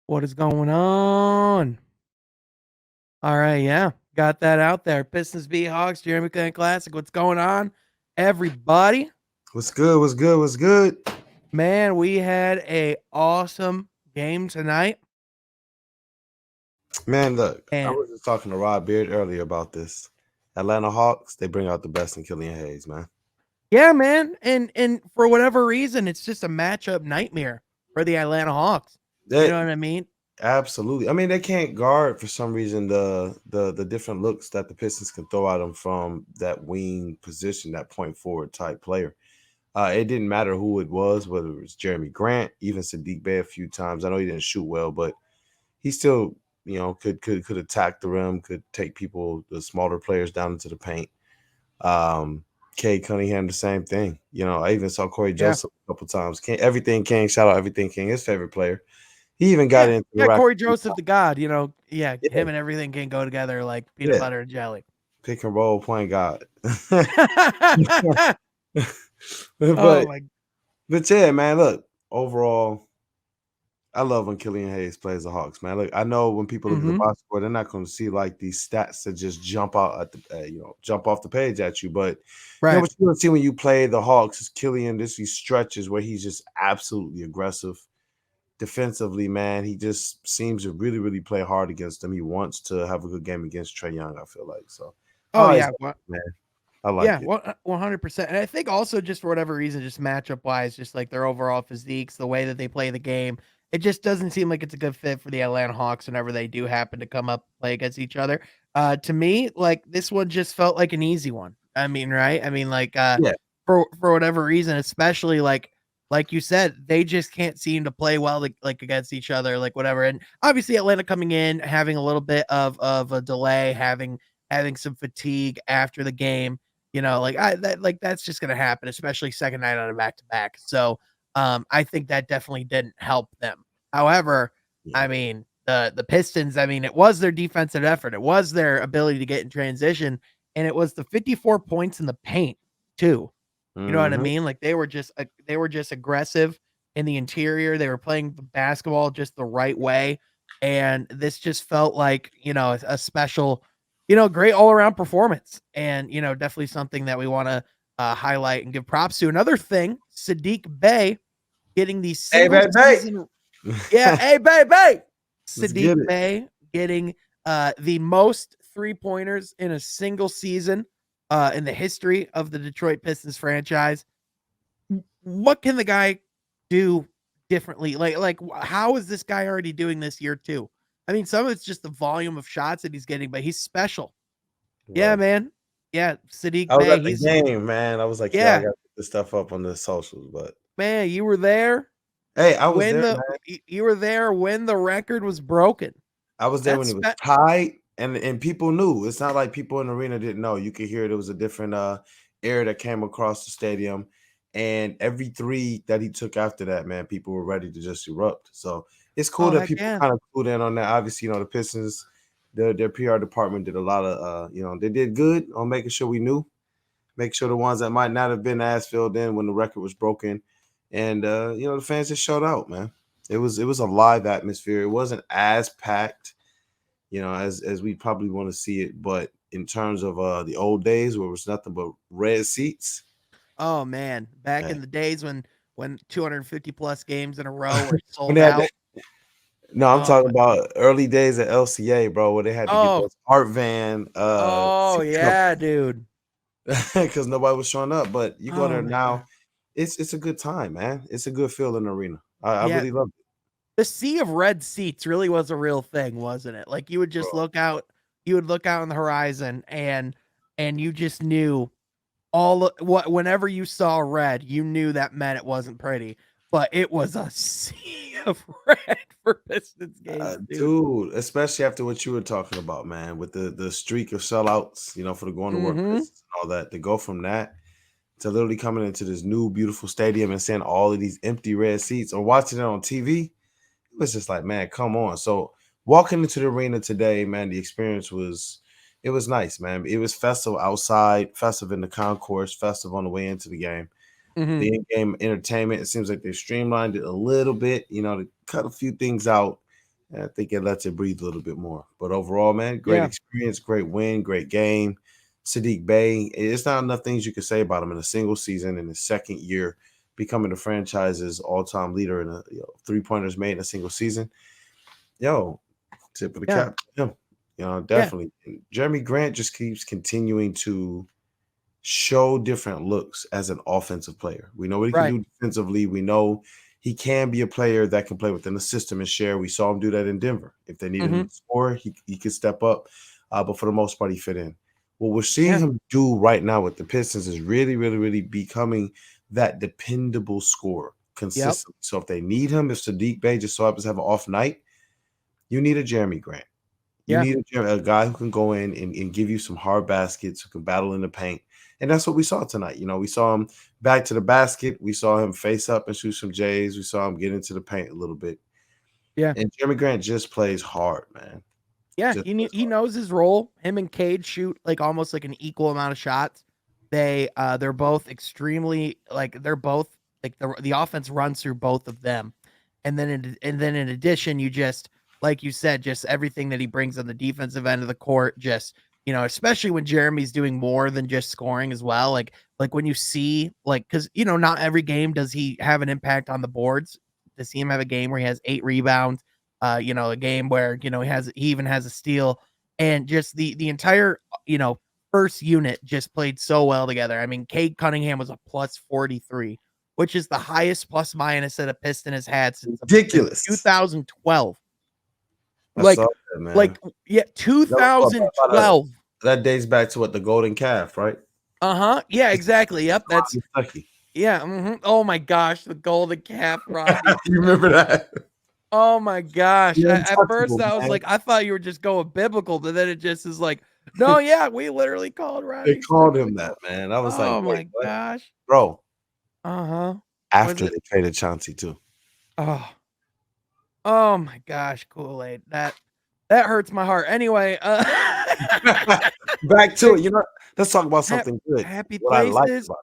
What is going on? All right, yeah, got that out there. Pistons beat Hawks, Jerami Classic. What's going on, everybody? What's good? What's good? What's good? Man, we had a awesome game tonight, Man, look, I and was just talking to Rod Beard earlier about this. Atlanta Hawks, they bring out the best in Killian Hayes, man. yeah, man, and for whatever reason, it's just a matchup nightmare for the Atlanta Hawks. You know That what I mean? absolutely. I mean, they can't guard for some reason the different looks that the Pistons can throw at them from that wing position, that point forward type player. It didn't matter who it was, whether it was Jeremy Grant, even Sadiq Bey a few times. I know he didn't shoot well, but he still, could attack the rim, could take people, the smaller players down into the paint. Kay Cunningham, the same thing. I even saw Corey Yeah, Joseph a couple times. Everything King, shout out Everything King, his favorite player. He even got yeah, into the yeah. rack. Corey Joseph, the God. Yeah, Yeah, him and everything can go together like peanut yeah. butter and jelly. Pick and roll point guard. Oh but my. but yeah, man. Look, overall, I love when Killian Hayes plays the Hawks, man. Look, I know when people look at the Mm-hmm. box score, they're not going to see like these stats that just jump out at the, jump off the page at you. But Right. what you're going to see when you play the Hawks is Killian. These stretches where he's just absolutely aggressive defensively. Man, he just seems to really, really play hard against them. He wants to have a good game against Trey Young. I feel like so. Oh I like yeah. it, man. I Yeah, like it. 100%. And I think also just for whatever reason, just matchup wise, just like their overall physiques, the way that they play the game, it just doesn't seem like it's a good fit for the Atlanta Hawks whenever they do happen to come up play against each other. To me, like this one just felt like an easy one. I mean, right? I mean, like Yeah, for whatever reason, especially like you said, they just can't seem to play well like against each other, like whatever. And obviously Atlanta coming in, having a little bit of a delay, having some fatigue after the game, that's just gonna happen, especially second night on a back to back. So I think that definitely didn't help them. However, yeah. I mean the Pistons, I mean, it was their defensive effort, it was their ability to get in transition, and it was the 54 points in the paint too. You know what I Mm-hmm. mean? Like they were just aggressive in the interior. They were playing basketball just the right way, and this just felt like a special, great all around performance, and definitely something that we want to highlight and give props to. Another thing, Sadiq Bey getting the Hey, single baby. season, yeah, hey baby, Let's Sadiq get it. Bey getting the most 3-pointers in a single season in the history of the Detroit Pistons franchise. What can the guy do differently? Like how is this guy already doing this year too? I mean, some of it's just the volume of shots that he's getting, but he's special. Yeah, Right. man. Yeah, Sadiq I was Bey. at the He's game, man. I was like, yo, I yeah, got to put this stuff up on the socials. But man. You were there hey, I was when there, the man. you were there when the record was broken. I was there when That's it was tied, and people knew. It's not like people in the arena didn't know. You could hear there was a different air that came across the stadium, and every three that he took after that, man, people were ready to just erupt. So it's cool oh that heck people yeah. kind of clued in on that. Obviously, the Pistons, their PR department did a lot of, they did good on making sure we knew, make sure the ones that might not have been as filled in when the record was broken, and the fans just showed out, man. It was a live atmosphere. It wasn't as packed, as we probably want to see it, but in terms of the old days where it was nothing but red seats, Oh man, back man. in the days when 250 plus games in a row were When sold they had out. no, I'm Oh talking my. about early days at LCA, bro, where they had to get Oh, those art van oh seats yeah, dude. because nobody was showing up. But you go Oh there my now, god. it's a good time, man. It's a good feel in the arena. I Yeah, really love it, the sea of red seats really was a real thing, wasn't it? Like bro. you would look out on the horizon, and you just knew all what whenever you saw red, you knew that meant it wasn't pretty, but it was a sea of red for Pistons games, dude. Dude, especially after what you were talking about, man, with the streak of sellouts, for the going to work Mhm. Pistons and all that, to go from that to literally coming into this new beautiful stadium and seeing all of these empty red seats or watching it on TV, it was just like, man, come on. So walking into the arena today, man, the experience was it was nice, man. It was festive outside, festive in the concourse, festive on the way into the game. Mhm. The in-game entertainment, it seems like they streamlined it a little bit, to cut a few things out. I think it lets it breathe a little bit more. But overall, man, great Yeah, experience, great win, great game. Sadiq Bey, it's not enough things you can say about him in a single season in his second year, becoming the franchise's all-time leader in three-pointers made in a single season. Yo, tip of the yeah, cap to him. yeah, Definitely. Jeremy Grant just keeps continuing to show different looks as an offensive player. We know what he can right. do defensively. We know he can be a player that can play within the system and share. We saw him do that in Denver. If they needed Hmm. him to score, he could step up. But for the most part, he fit in. What we're seeing Yeah, him do right now with the Pistons is really, really, really becoming that dependable scorer yep, consistently. So if they need him, if Sadiq Bey just so happens to have an off night, you need a Jeremy Grant. You yeah. need a guy who can go in and give you some hard baskets, who can battle in the paint. And that's what we saw tonight. We saw him back to the basket. We saw him face up and shoot some J's. We saw him get into the paint a little bit. Yeah. And Jeremy Grant just plays hard, man. Yeah, Just plays he knows his role. Him and Cade shoot like almost like an equal amount of shots. They're both extremely like they're both like the offense runs through both of them. And then in addition, you just like you said, just everything that he brings on the defensive end of the court, just especially when Jeremy's doing more than just scoring as well. Like when you see like because not every game does he have an impact on the boards. To see him have a game where he has 8 rebounds, a game where, he even has a steal, and just the entire, first unit just played so well together. I mean, Cade Cunningham was a plus 43, which is the highest plus minus that a Piston has had since ridiculous. 2012. I saw Like, that, man. like, yeah, That was about a- 2012. that dates back to what the Golden Calf, right? Uh-huh. Yeah, exactly. Yep. That's Kentucky. yeah. Oh my gosh, the golden calf, Robbie. You remember that? Oh my gosh. The At first untouchable, I was man. like, I thought you were just going biblical, but then it just is like, no, yeah, we literally called They Rodney called Strickland. him that, man. I was like, Oh wait, my what? gosh. Bro, Uh-huh. Was after it? they traded Chauncey too. Oh, oh my gosh, Kool-Aid. That hurts my heart. Anyway, Back to it. Let's talk about hap- something good. happy What I like places. about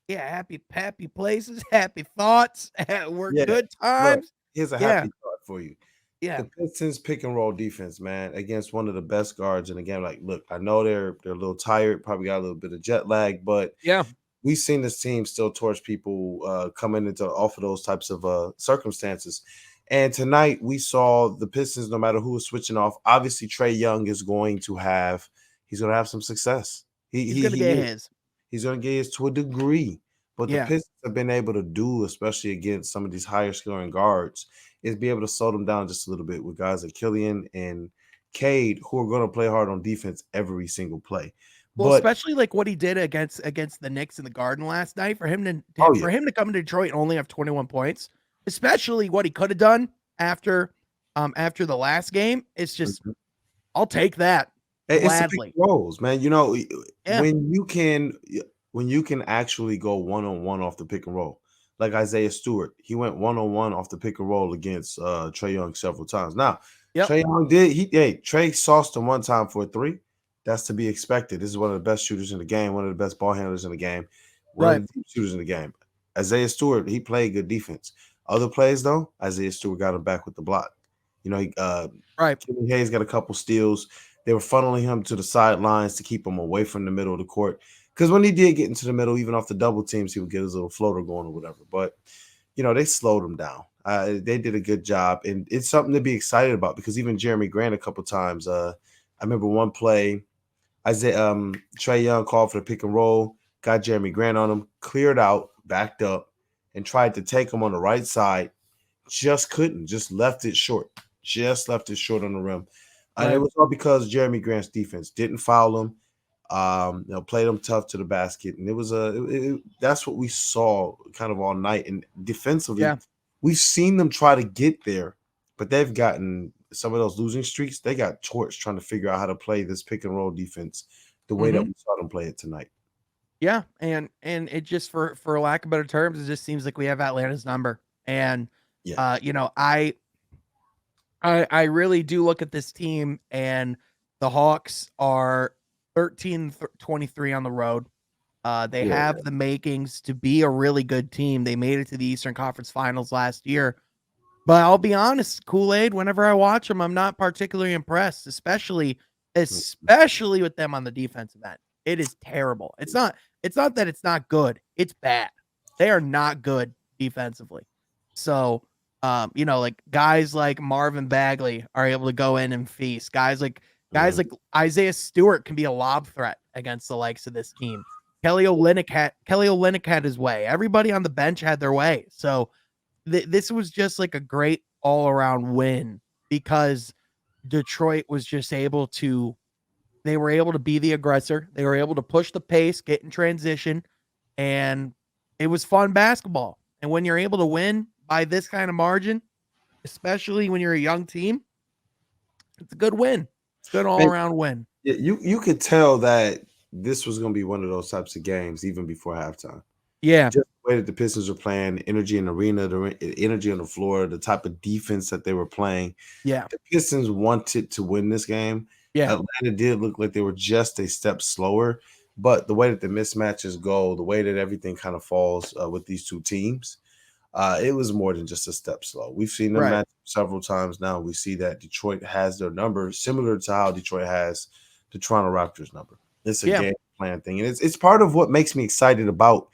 Yeah, happy places, happy thoughts. We're it. Yeah. good Look, times. here's a Yeah, happy thought for you. yeah, The Pistons pick and roll defense, man, against one of the best guards in the game. Like, look, I know they're a little tired, probably got a little bit of jet lag, but yeah. we've seen this team still torch people coming into off of those types of circumstances. And tonight we saw the Pistons, no matter who was switching off. Obviously, Trey Young is going to have some success. He He's he gonna he get is. his. He's going to get his to a degree. But the Yeah. Pistons have been able to do, especially against some of these higher scoring guards, is be able to slow them down just a little bit with guys like Killian and Cade, who are going to play hard on defense every single play. Well, But especially like what he did against the Knicks in the Garden last night for him to oh yeah, for him to come to Detroit and only have 21 points, especially what he could have done after the last game. It's just mhm. I'll take that It's the pick gladly. and rolls, man. Yeah. When you can actually go one on one off the pick and roll, like Isaiah Stewart, he went one on one off the pick and roll against Trey Young several times. Now, Yep. Trey Young did Trey sauced him one time for a three. That's to be expected. This is one of the best shooters in the game, one of the best ball handlers in the game, one of Right. the deep shooters in the game. Isaiah Stewart, he played good defense. Other plays though, Isaiah Stewart got him back with the block. Right. Kenny Hayes got a couple steals. They were funneling him to the sidelines to keep him away from the middle of the court. Because when he did get into the middle, even off the double teams, he would get his little floater going or whatever. But they slowed him down. They did a good job, and it's something to be excited about because even Jeremy Grant a couple times. I remember one play, Trey Young called for the pick and roll, got Jeremy Grant on him, cleared out, backed up, and tried to take him on the right side. Just couldn't. Just left it short. Just left it short on the rim. And it Right. was all because Jeremy Grant's defense didn't foul him. Played him tough to the basket, and it was that's what we saw kind of all night. And defensively, Yeah. we've seen them try to get there, but they've gotten some of those losing streaks. They got torched trying to figure out how to play this pick and roll defense the way that Mhm. we saw them play it tonight. Yeah, and it just for lack of better terms, it just seems like we have Atlanta's number. And Yeah, I really do look at this team, and the Hawks are 13-23 on the road. They yeah, have the makings to be a really good team. They made it to the Eastern Conference Finals last year. But I'll be honest, Kool-Aid, whenever I watch them, I'm not particularly impressed, especially with them on the defensive end. It is terrible. It's not that it's not good. It's bad. They are not good defensively. So, like guys like Marvin Bagley are able to go in and feast. Guys like Isaiah Stewart can be a lob threat against the likes of this team. Kelly Olynyk had his way. Everybody on the bench had their way. So this was just like a great all around win because Detroit was just they were able to be the aggressor. They were able to push the pace, get in transition, and it was fun basketball. And when you're able to win by this kind of margin, especially when you're a young team, it's a good win. It's a good all around win. You could tell that this was going to be one of those types of games even before halftime. Yeah. Just the way that the Pistons were playing, energy in the arena, the energy on the floor, the type of defense that they were playing. Yeah. The Pistons wanted to win this game. Yeah. Atlanta did look like they were just a step slower, but the way that the mismatches go, the way that everything kind of falls with these two teams, it was more than just a step slow. We've seen them match several times now. We see that Detroit has their number, similar to how Detroit has the Toronto Raptors number. It's a game plan thing, and it's part of what makes me excited about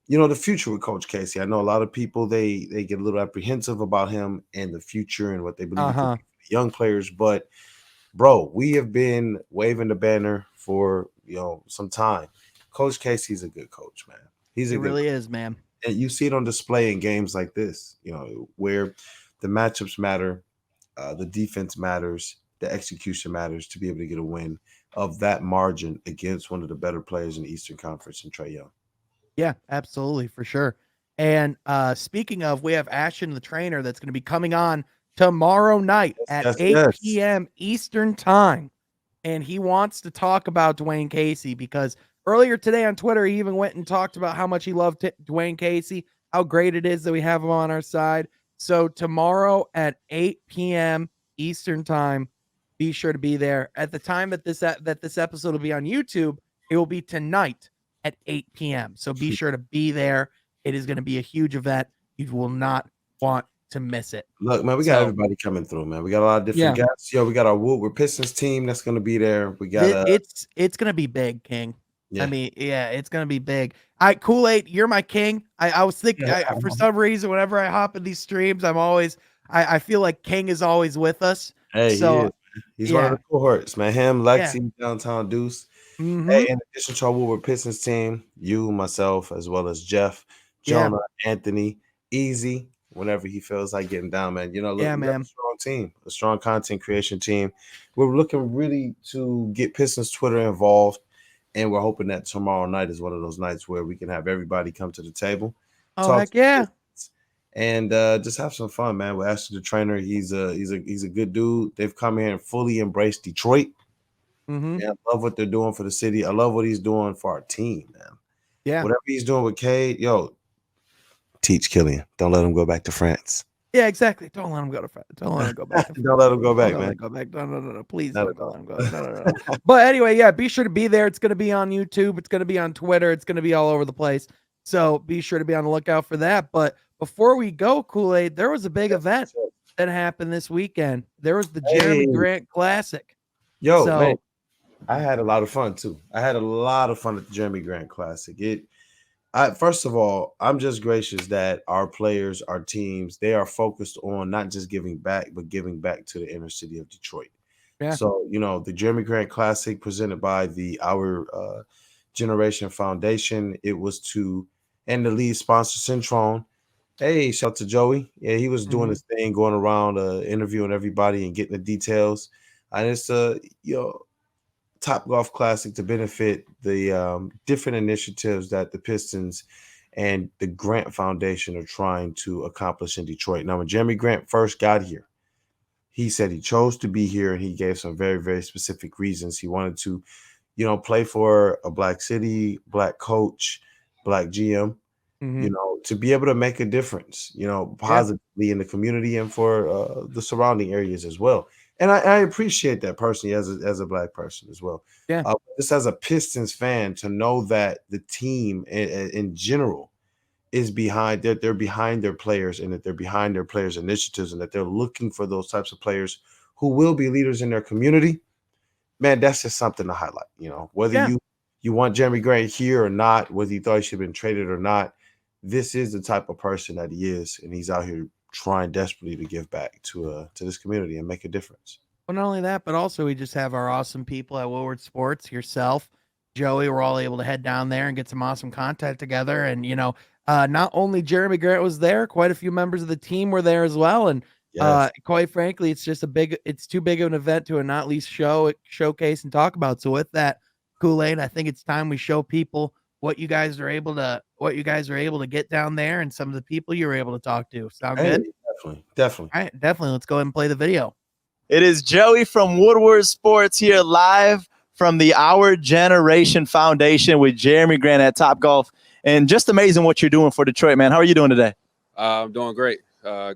the future with Coach Casey. I know a lot of people they get a little apprehensive about him and the future and what they believe for young players, but bro, we have been waving the banner for some time. Coach Casey's a good coach, man. He really is, man. And you see it on display in games like this, where the matchups matter, the defense matters, the execution matters to be able to get a win of that margin against one of the better players in the Eastern Conference in Trae Young. Yeah, absolutely, for sure. And speaking of, we have Ashton the trainer that's going to be coming on tomorrow night at 8 p.m. Eastern time. And he wants to talk about Dwayne Casey because earlier today on Twitter, he even went and talked about how much he loved Dwayne Casey, how great it is that we have him on our side. So tomorrow at 8 p.m. Eastern time, be sure to be there. At the time that this episode will be on YouTube, it will be tonight at 8 p.m. So be sure to be there. It is going to be a huge event. You will not want to miss it. Look, man, we got everybody coming through, man. We got a lot of different guys. We got our Woodward Pistons team that's going to be there. We got it's going to be big, King. Yeah. I mean, it's going to be big. Kool-Aid, you're my king. I was thinking for some reason, whenever I hop in these streams, I feel like King is always with us. Hey, he's one of the cohorts, man. Him, Lexi, Downtown Deuce. Hey, in addition to our Woodward Pistons team, you, myself, as well as Jeff, Jonah, Anthony, Easy, whenever he feels like getting down, man. Look, we got a strong team, a strong content creation team. We're looking really to get Pistons Twitter involved, and we're hoping that tomorrow night is one of those nights where we can have everybody come to the table. Oh, heck yeah. And just have some fun, man. With Ashton the trainer, he's a good dude. They've come here and fully embraced Detroit. Yeah, I love what they're doing for the city. I love what he's doing for our team, man. Yeah, whatever he's doing with Cade, teach Killian. Don't let him go back to France. Yeah, exactly. Don't let him go to France. Don't let him go back. Don't let him go back, man. Go back. No. Please don't let him go. No. But anyway, be sure to be there. It's going to be on YouTube. It's going to be on Twitter. It's going to be all over the place. So be sure to be on the lookout for that. But before we go, Kool-Aid, there was a big event that happened this weekend. There was the Jerami Grant Classic. Man, I had a lot of fun too. I had a lot of fun at the Jerami Grant Classic. First of all, I'm just gracious that our players, our teams, they are focused on not just giving back, but giving back to the inner city of Detroit. Yeah. So, the Jerami Grant Classic presented by the Our Generation Foundation, it was and the lead sponsor, Centron. Hey, shout out to Joey. Yeah, he was doing his thing, going around interviewing everybody and getting the details. And it's Top Golf Classic to benefit the different initiatives that the Pistons and the Grant Foundation are trying to accomplish in Detroit. Now, when Jerami Grant first got here, he said he chose to be here, and he gave some very, very specific reasons. He wanted to, play for a Black city, Black coach, Black GM, to be able to make a difference, positively in the community and for the surrounding areas as well. And I appreciate that personally as a Black person as well. Yeah. Just as a Pistons fan, to know that the team in general is behind they're behind their players, and that they're behind their players' initiatives, and that they're looking for those types of players who will be leaders in their community. Man, that's just something to highlight. Whether Yeah. you want Jeremy Grant here or not, whether you thought he should have been traded or not, this is the type of person that he is, and he's out here trying desperately to give back to this community and make a difference. Well, not only that, but also we just have our awesome people at Woodward Sports, yourself, Joey. We're all able to head down there and get some awesome content together. And, not only Jeremy Grant was there, quite a few members of the team were there as well. And Yes. quite frankly, it's too big of an event to not at least showcase and talk about. So with that, Kool-Aid, I think it's time we show people what you guys are able to get down there and some of the people you were able to talk to. Sound Hey, good? definitely. All right, definitely. Let's go ahead and play the video. It is Joey from Woodward Sports here live from the Our Generation Foundation with Jerami Grant at Topgolf. And just amazing what you're doing for Detroit, man. How are you doing today? I'm doing great.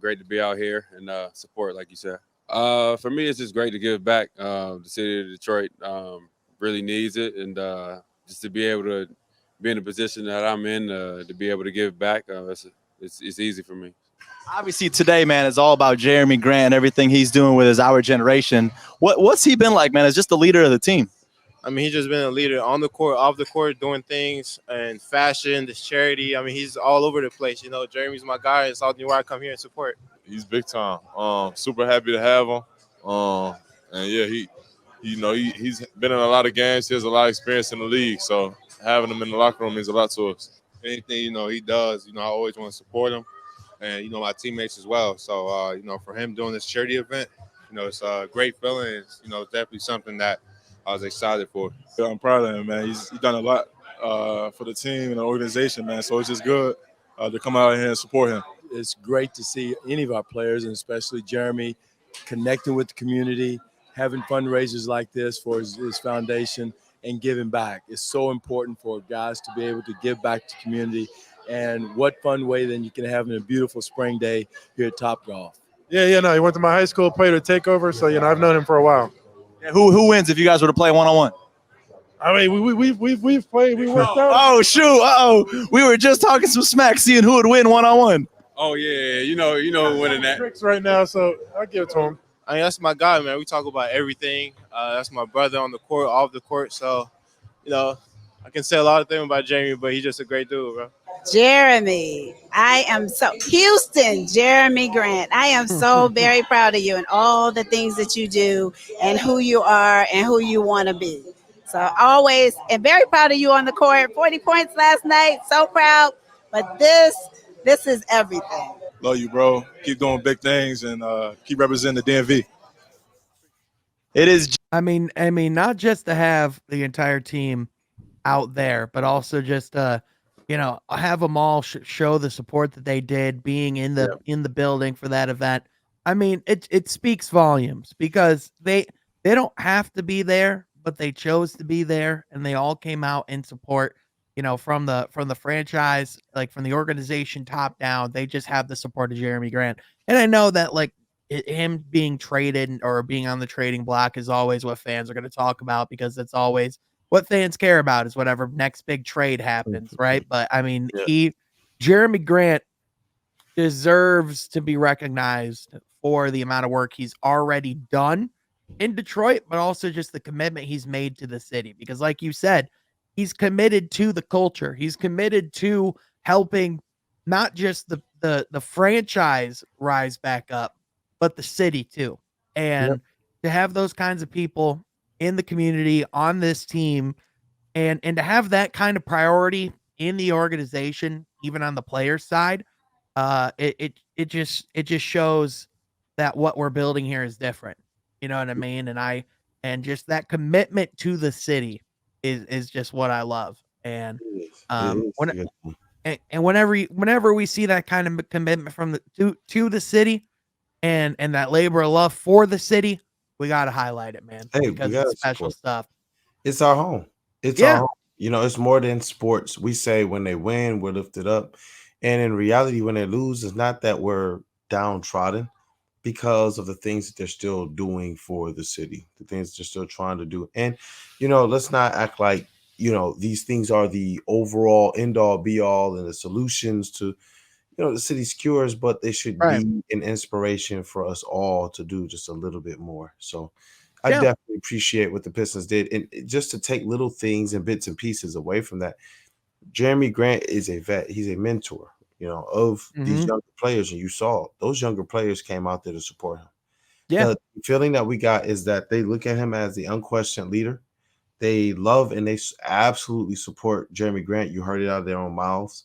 Great to be out here and support, like you said. For me, it's just great to give back. The city of Detroit really needs it, and just to be able to be in the position that I'm in, to be able to give back, it's easy for me. Obviously, today, man, is all about Jerami Grant and everything he's doing with his Our Generation. What's he been like, man, as just the leader of the team? I mean, he's just been a leader on the court, off the court, doing things and fashion, this charity. I mean, he's all over the place. Jeremy's my guy. It's all where I come here and support. He's big time. Super happy to have him. And yeah, he's been in a lot of games. He has a lot of experience in the league. So having him in the locker room means a lot to us. Anything he does, I always want to support him, and my teammates as well. So for him doing this charity event, it's a great feeling. It's definitely something that I was excited for. Yeah, I'm proud of him, man. He's done a lot for the team and the organization, man. So it's just good to come out here and support him. It's great to see any of our players, and especially Jerami, connecting with the community, having fundraisers like this for his foundation, and giving back. It's so important for guys to be able to give back to the community. And what fun way than you can have in a beautiful spring day here at Topgolf. Yeah, he went to my high school, played at Takeover, so I've known him for a while. Yeah, who wins if you guys were to play one-on-one? I mean, we've played, we worked out. Oh shoot! We were just talking some smack, seeing who would win one-on-one. Oh yeah, you know winning that. Tricks right now, so I'll give it to him. I mean, that's my guy, man. We talk about everything. That's my brother on the court, off the court. So, I can say a lot of things about Jeremy, but he's just a great dude, bro. Jerami, Houston, Jerami Grant. I am so very proud of you and all the things that you do and who you are and who you want to be. So always, and very proud of you on the court. 40 points last night. So proud. But this is everything. Love you, bro. Keep doing big things and keep representing the DMV. It is. I mean, not just to have the entire team out there, but also just have them all show the support that they did being in the building for that event. I mean, it speaks volumes because they don't have to be there, but they chose to be there, and they all came out in support. From the franchise, like from the organization top down, they just have the support of Jerami Grant. And I know that him being traded or being on the trading block is always what fans are going to talk about, because that's always what fans care about, is whatever next big trade happens, right? But I mean, Jerami Grant deserves to be recognized for the amount of work he's already done in Detroit, but also just the commitment he's made to the city. Because like you said, he's committed to the culture. He's committed to helping not just the franchise rise back up, but the city too. And to have those kinds of people in the community on this team, and to have that kind of priority in the organization, even on the player side, it just shows that what we're building here is different. You know what I mean? And just that commitment to the city is just what I love. And whenever we see that kind of commitment from to the city and that labor of love for the city, we got to highlight it, man, because it's special stuff. It's our home. It's our home. It's more than sports. We say when they win, we're lifted up. And in reality, when they lose, it's not that we're downtrodden, because of the things that they're still doing for the city, the things they're still trying to do. And, let's not act like these things are the overall end all be all and the solutions to the city's cures, but they should Right. be an inspiration for us all to do just a little bit more. So I Yeah. definitely appreciate what the Pistons did. And just to take little things and bits and pieces away from that, Jerami Grant is a vet. He's a mentor, of these younger players. And you saw those younger players came out there to support him. Yeah. The feeling that we got is that they look at him as the unquestioned leader. They love and they absolutely support Jerami Grant. You heard it out of their own mouths.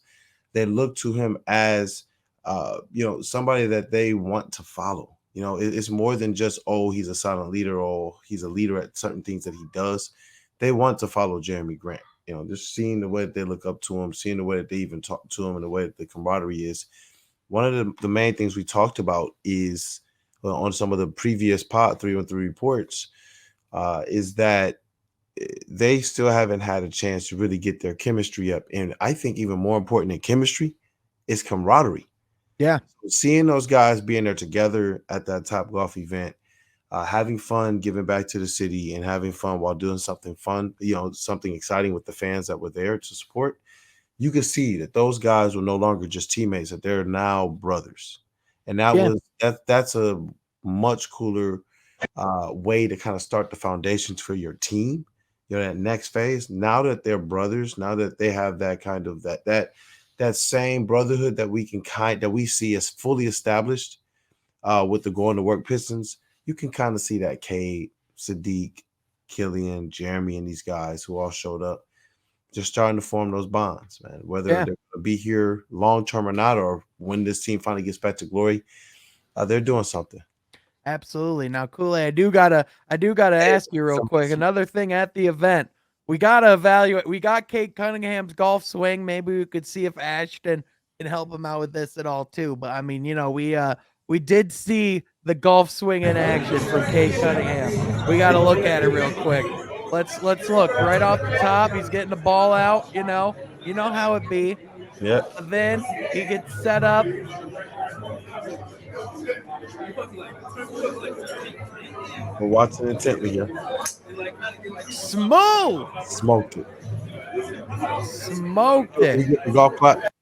They look to him as, somebody that they want to follow. It's more than just, oh, he's a silent leader or he's a leader at certain things that he does. They want to follow Jerami Grant. Just seeing the way that they look up to him, seeing the way that they even talk to him and the way that the camaraderie is. One of the main things we talked about is on some of the previous Pod 313 reports is that they still haven't had a chance to really get their chemistry up. And I think even more important than chemistry is camaraderie. Yeah. So seeing those guys being there together at that Top Golf event, having fun, giving back to the city and having fun while doing something fun, something exciting with the fans that were there to support, you could see that those guys were no longer just teammates, that they're now brothers. And that's a much cooler way to kind of start the foundations for your team. That next phase, now that they're brothers, now that they have that kind of that same brotherhood that we see as fully established with the Going to Work Pistons, you can kind of see that Cade, Sadiq, Killian, Jerami, and these guys who all showed up, just starting to form those bonds, man. Whether they're going to be here long term or not, or when this team finally gets back to glory, they're doing something. Absolutely. Now, Kool-Aid, I do gotta ask you real quick. Another thing at the event, we gotta evaluate. We got Kate Cunningham's golf swing. Maybe we could see if Ashton can help him out with this at all too. But I mean, we did see the golf swing in action from Kate Cunningham. We gotta look at it real quick. Let's look right off the top. He's getting the ball out. You know how it be. Yeah. Then he gets set up. We're watching intently here. Smoked it. Did he get the golf clap?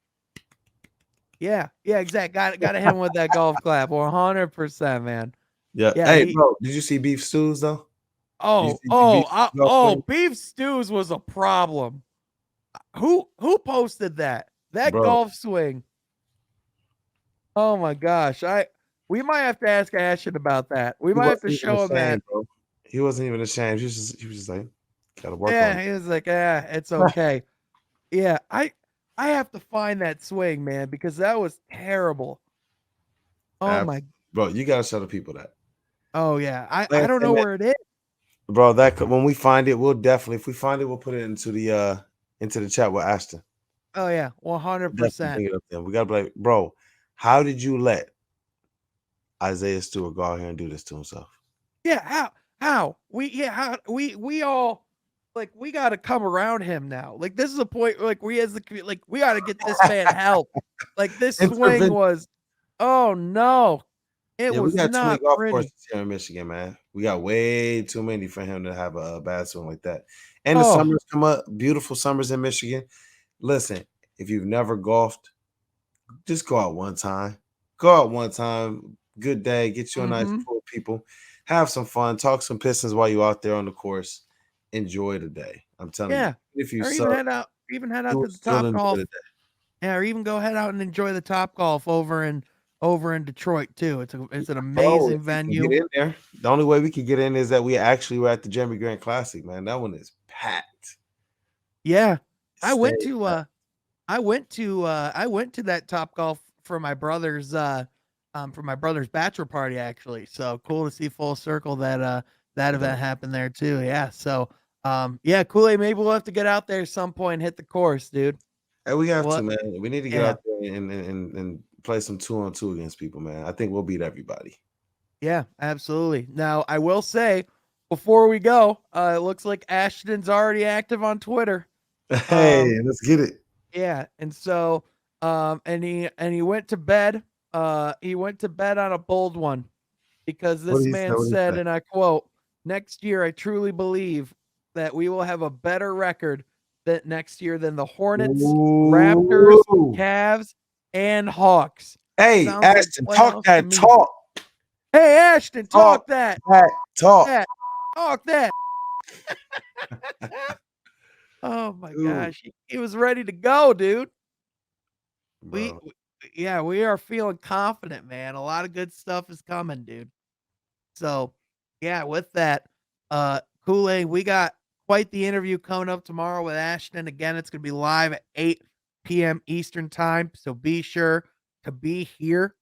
Yeah, exactly. Got to hit him with that golf clap. 100%, man. Yeah. Hey, bro, did you see Beef Stews though? Beef Stews was a problem. Who posted that? That golf swing. Oh my gosh. We might have to ask Ashton about that. We might have to show him that. Bro. He wasn't even ashamed. He was just like, gotta work on it. Yeah, he was like, it's okay. Yeah, I have to find that swing, man, because that was terrible. Oh my. Bro, you gotta show the people that. Oh yeah. I don't know where it is. Bro, when we find it, if we find it, we'll put it into the chat with Ashton. Oh yeah, 100%. We gotta be like, bro, how did you let Isaiah Stewart go out here and do this to himself? Yeah, how? We all like we got to come around him now. Like this is a point like we as the we got to get this man help. Like this swing was oh no. It was we got not too many golf pretty. courses here in Michigan, man. We got way too many for him to have a bad swing like that. And the summers come up, beautiful summers in Michigan. Listen, if you've never golfed, just go out one time. Go out one time. Good day. Get you a nice pool of people. Have some fun. Talk some Pistons while you're out there on the course. Enjoy the day. I'm telling you. If you even head out to the Top Golf. Yeah, or even go head out and enjoy the Top Golf over in Detroit too. It's an amazing venue. Get in there. The only way we could get in is that we actually were at the Jerami Grant Classic, man. That one is packed. Yeah. I went to that Top Golf for my brother's bachelor party actually. So cool to see full circle that event happened there too. Yeah. So Kool-Aid, maybe we'll have to get out there some point and hit the course, dude. Hey, we have to, man. We need to get out there and play some 2-on-2 against people, man. I think we'll beat everybody. Yeah, absolutely. Now I will say before we go, it looks like Ashton's already active on Twitter. Hey, let's get it. Yeah, and so and he went to bed. He went to bed on a bold one because this man said, and I quote, "Next year, I truly believe that we will have a better record next year than the Hornets, Raptors, Ooh. Cavs, and Hawks. Hey, Sounds like Ashton, playoffs talk to that me. talk. Hey, Ashton, talk Talk that. talk. That. Talk that. Oh my Dude. gosh. He was ready to go, dude. Bro. We are feeling confident, man. A lot of good stuff is coming, dude. So, yeah, with that, Kool-Aid, we got quite the interview coming up tomorrow with Ashton. Again, it's going to be live at 8 p.m. Eastern time. So be sure to be here.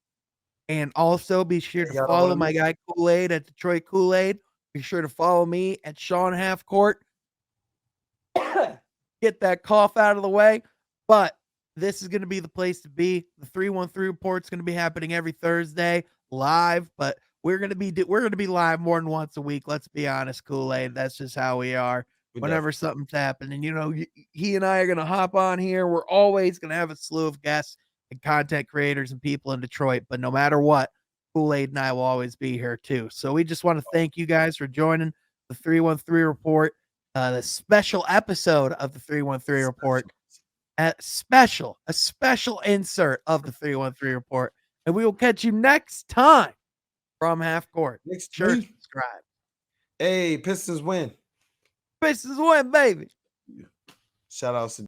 And also be sure to Y'all don't follow wanna my miss guy Kool-Aid at Detroit Kool-Aid. Be sure to follow me at Sean Halfcourt. Get that cough out of the way. But this is going to be the place to be. The 313 report is going to be happening every Thursday live, but we're going to be live more than once a week. Let's be honest, Kool-Aid. That's just how we are. Whenever something's happening, he and I are going to hop on here. We're always going to have a slew of guests and content creators and people in Detroit, but no matter what, Kool-Aid and I will always be here too. So we just want to thank you guys for joining the 313 report, the special episode of the 313 report. A special insert of the 313 report. And we will catch you next time from Half Court. Next Sure, week. subscribe. Hey, Pistons win. Pistons win, baby. Shout outs to